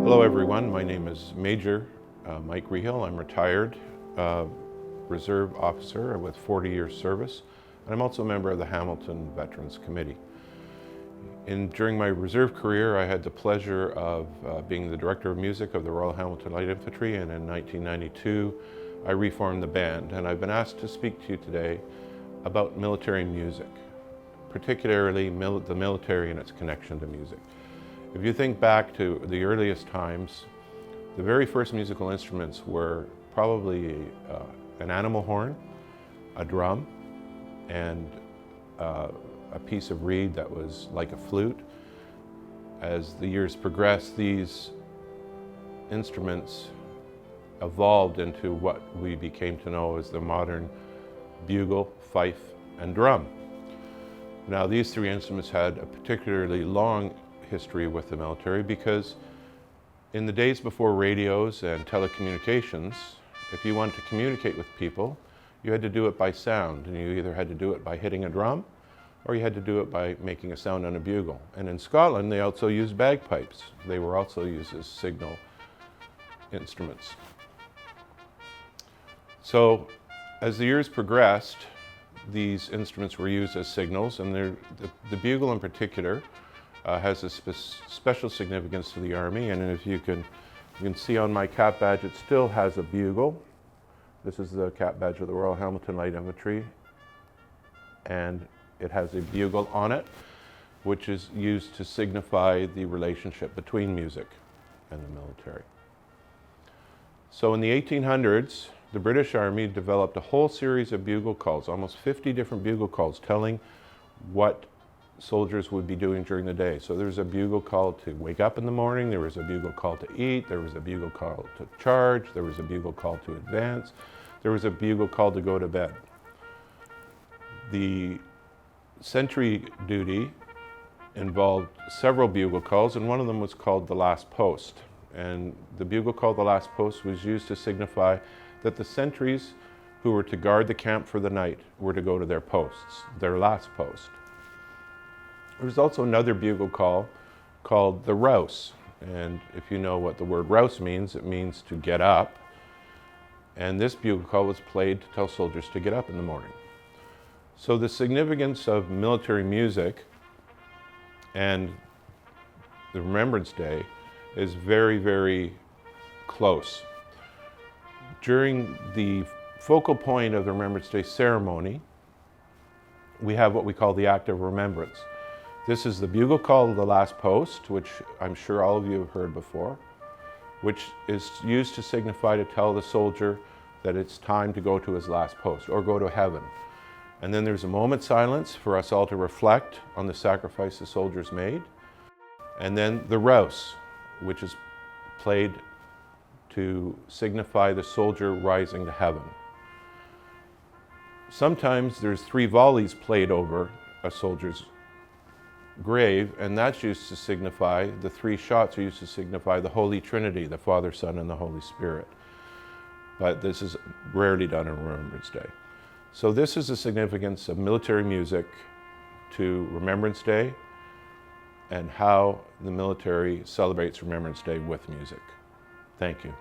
Hello everyone, my name is Major Mike Rehill. I'm retired reserve officer with 40 years service, and I'm also a member of the Hamilton Veterans Committee. During my reserve career, I had the pleasure of being the director of music of the Royal Hamilton Light Infantry, and in 1992 I reformed the band, and I've been asked to speak to you today about military music, particularly the military and its connection to music. If you think back to the earliest times, the very first musical instruments were probably an animal horn, a drum, and a piece of reed that was like a flute. As the years progressed, these instruments evolved into what we became to know as the modern bugle, fife, and drum. Now, these three instruments had a particularly long history with the military because in the days before radios and telecommunications, if you wanted to communicate with people, you had to do it by sound, and you either had to do it by hitting a drum or you had to do it by making a sound on a bugle. And in Scotland, they also used bagpipes. They were also used as signal instruments. So as the years progressed, these instruments were used as signals, and the bugle in particular has a special significance to the Army. And if you can see on my cap badge, it still has a bugle. This is the cap badge of the Royal Hamilton Light Infantry, and it has a bugle on it, which is used to signify the relationship between music and the military. So in the 1800s, the British Army developed a whole series of bugle calls, almost 50 different bugle calls, telling what soldiers would be doing during the day. So there was a bugle call to wake up in the morning, there was a bugle call to eat, there was a bugle call to charge, there was a bugle call to advance, there was a bugle call to go to bed. The sentry duty involved several bugle calls, and one of them was called the last post. And the bugle call, the last post, was used to signify that the sentries who were to guard the camp for the night were to go to their posts, their last post. There was also another bugle call called the rouse, and if you know what the word rouse means, it means to get up, and this bugle call was played to tell soldiers to get up in the morning. So the significance of military music and the Remembrance Day is very, very close. During the focal point of the Remembrance Day ceremony, we have what we call the act of remembrance. This is the bugle call of the last post, which I'm sure all of you have heard before, which is used to signify to tell the soldier that it's time to go to his last post or go to heaven. And then there's a moment's silence for us all to reflect on the sacrifice the soldiers made. And then the rouse, which is played to signify the soldier rising to heaven. Sometimes there's 3 volleys played over a soldier's grave, and that's used to signify, the 3 shots are used to signify the Holy Trinity, the Father, Son, and the Holy Spirit. But this is rarely done on Remembrance Day. So this is the significance of military music to Remembrance Day and how the military celebrates Remembrance Day with music. Thank you.